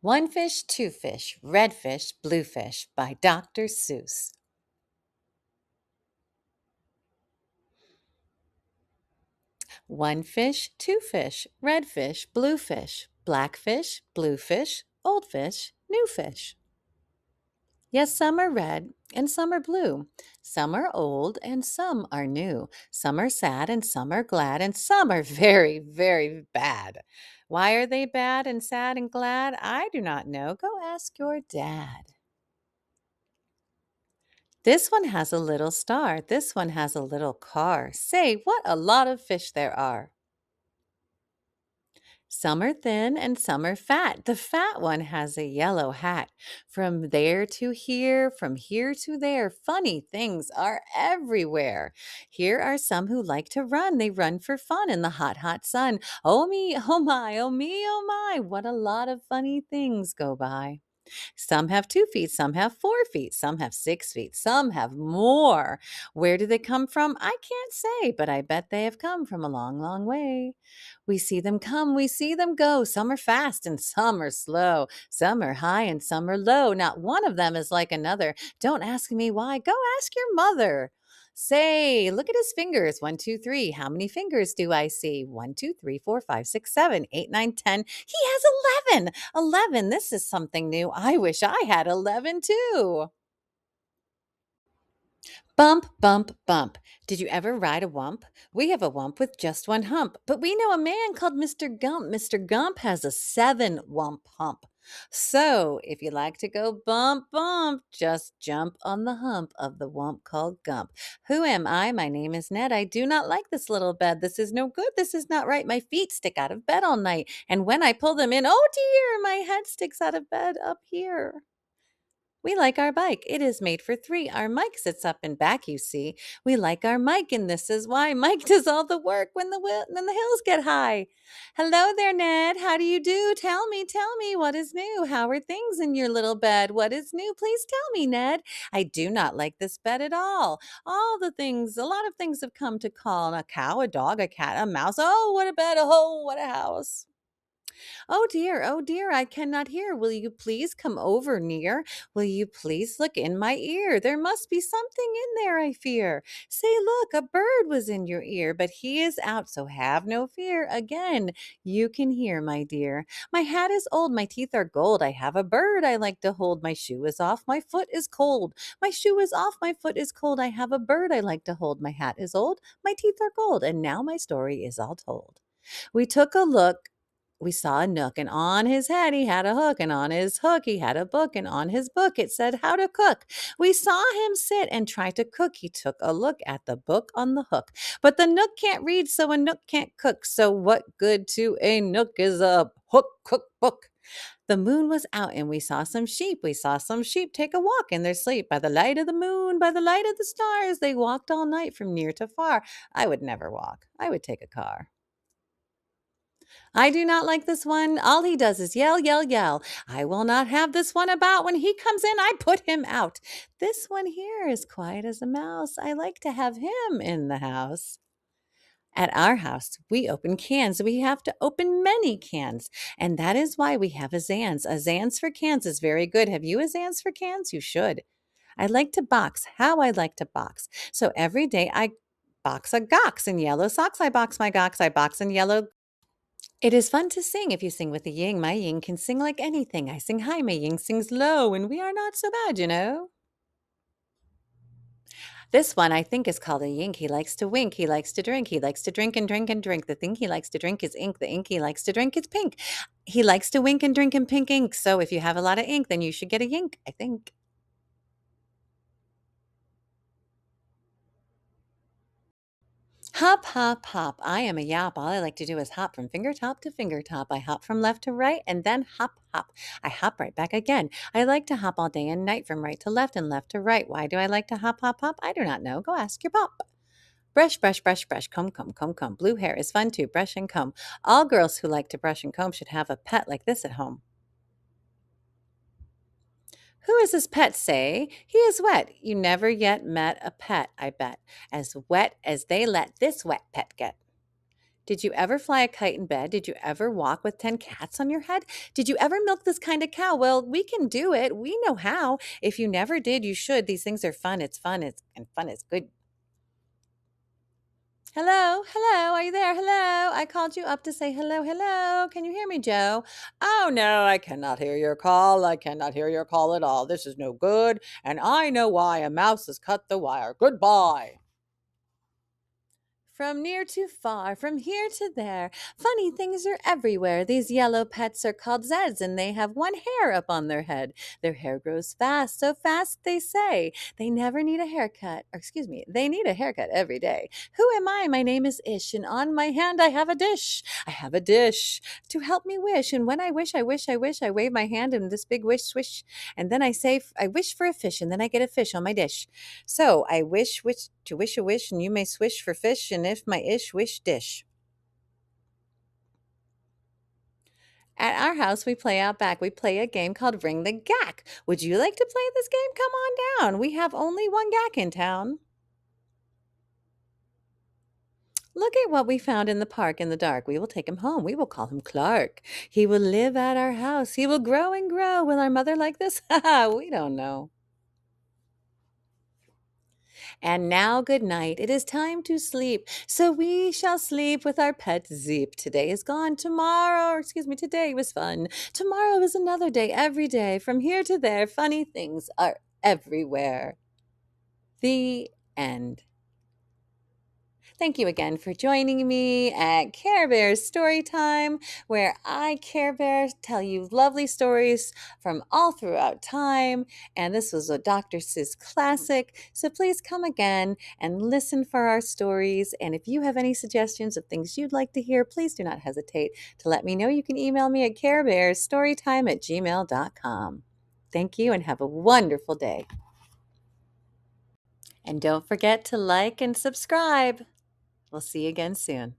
One fish, two fish, red fish, blue fish by Dr. Seuss. One fish, two fish, red fish, blue fish, black fish, blue fish, old fish, new fish. Yes, some are red and some are blue. Some are old and some are new. Some are sad and some are glad and some are very, very bad. Why are they bad and sad and glad? I do not know. Go ask your dad. This one has a little star. This one has a little car. Say, what a lot of fish there are. Some are thin and some are fat. The fat one has a yellow hat. From there to here, from here to there, funny things are everywhere. Here are some who like to run. They run for fun in the hot, hot sun. Oh me, oh my, oh me, oh my, what a lot of funny things go by. Some have 2 feet, some have 4 feet, some have 6 feet, some have more. Where do they come from? I can't say, but I bet they have come from a long, long way. We see them come, we see them go. Some are fast and some are slow. Some are high and some are low. Not one of them is like another. Don't ask me why. Go ask your mother. Say, look at his fingers. 1, 2, 3. How many fingers do I see? 1, 2, 3, 4, 5, 6, 7, 8, 9, 10. He has 11. 11. This is something new. I wish I had 11 too. Bump, bump, bump. Did you ever ride a wump? We have a wump with just one hump, but we know a man called Mr. Gump. Mr. Gump has a 7 wump hump. So, if you like to go bump, bump, just jump on the hump of the wump called Gump. Who am I? My name is Ned. I do not like this little bed. This is no good. This is not right. My feet stick out of bed all night. And when I pull them in, oh dear, my head sticks out of bed up here. We like our bike. It is made for three. Our Mike sits up and back, you see. We like our Mike, and this is why Mike does all the work when the hills get high. Hello there, Ned. How do you do? Tell me, what is new? How are things in your little bed? What is new? Please tell me, Ned. I do not like this bed at all. All the things, a lot of things have come to call a cow, a dog, a cat, a mouse. Oh, what a bed. Oh, what a house. Oh dear, I cannot hear. Will you please come over near? Will you please look in my ear? There must be something in there, I fear. Say, look, a bird was in your ear, but he is out, so have no fear. Again, you can hear, my dear. My hat is old, my teeth are gold. I have a bird I like to hold. My shoe is off, my foot is cold. My shoe is off, my foot is cold. I have a bird I like to hold. My hat is old, my teeth are gold. And now my story is all told. We took a look. We saw a nook, and on his head he had a hook, and on his hook he had a book, and on his book it said how to cook. We saw him sit and try to cook. He took a look at the book on the hook. But the nook can't read, so a nook can't cook. So what good to a nook is a hook cook book? The moon was out, and we saw some sheep. We saw some sheep take a walk in their sleep. By the light of the moon, by the light of the stars, they walked all night from near to far. I would never walk. I would take a car. I do not like this one. All he does is yell, yell, yell. I will not have this one about. When he comes in, I put him out. This one here is quiet as a mouse. I like to have him in the house. At our house, we open cans. We have to open many cans. And that is why we have a Zans. A Zans for cans is very good. Have you a Zans for cans? You should. I like to box. How I like to box. So every day I box a gox in yellow socks. I box my gox. I box in yellow. It is fun to sing if you sing with a ying. My ying can sing like anything. I sing high, my ying sings low, and we are not so bad, you know. This one I think is called a yink. He likes to wink. He likes to drink. He likes to drink and drink and drink. The thing he likes to drink is ink. The ink he likes to drink is pink. He likes to wink and drink and pink ink. So if you have a lot of ink, then you should get a yink, I think. Hop, hop, hop. I am a yap. All I like to do is hop from finger top to finger top. I hop from left to right and then hop, hop. I hop right back again. I like to hop all day and night from right to left and left to right. Why do I like to hop, hop, hop? I do not know. Go ask your pop. Brush, brush, brush, brush, comb, comb, comb, comb. Blue hair is fun too. Brush and comb. All girls who like to brush and comb should have a pet like this at home. Who is his pet, say? He is wet. You never yet met a pet, I bet, as wet as they let this wet pet get. Did you ever fly a kite in bed? Did you ever walk with 10 cats on your head? Did you ever milk this kind of cow? Well, we can do it. We know how. If you never did, you should. These things are fun. It's fun. And fun is good. Hello, hello, are you there? Hello, I called you up to say hello, hello. Can you hear me, Joe? Oh, no, I cannot hear your call. I cannot hear your call at all. This is no good, and I know why. A mouse has cut the wire. Goodbye. From near to far, from here to there, funny things are everywhere. These yellow pets are called Zeds, and they have one hair up on their head. Their hair grows fast, so fast they say. They never need a haircut, or excuse me, they need a haircut every day. Who am I? My name is Ish, and on my hand I have a dish. I have a dish to help me wish, and when I wish, I wave my hand in this big wish swish, and then I say, I wish for a fish, and then I get a fish on my dish. So I wish to wish a wish, and you may swish for fish, and if my ish wish dish. At our house, we play out back. We play a game called Ring the Gack. Would you like to play this game? Come on down. We have only one gack in town. Look at what we found in the park in the dark. We will take him home. We will call him Clark. He will live at our house. He will grow and grow. Will our mother like this? We don't know. And now, good night. It is time to sleep. So we shall sleep with our pet Zeep. Today is gone. Tomorrow, or excuse me, today was fun. Tomorrow is another day, every day. From here to there, funny things are everywhere. The end. Thank you again for joining me at KareBear's Storytime, where I, KareBear, tell you lovely stories from all throughout time. And this was a Dr. Seuss classic, so please come again and listen for our stories. And if you have any suggestions of things you'd like to hear, please do not hesitate to let me know. You can email me at carebearstorytime@gmail.com. Thank you and have a wonderful day. And don't forget to like and subscribe. We'll see you again soon.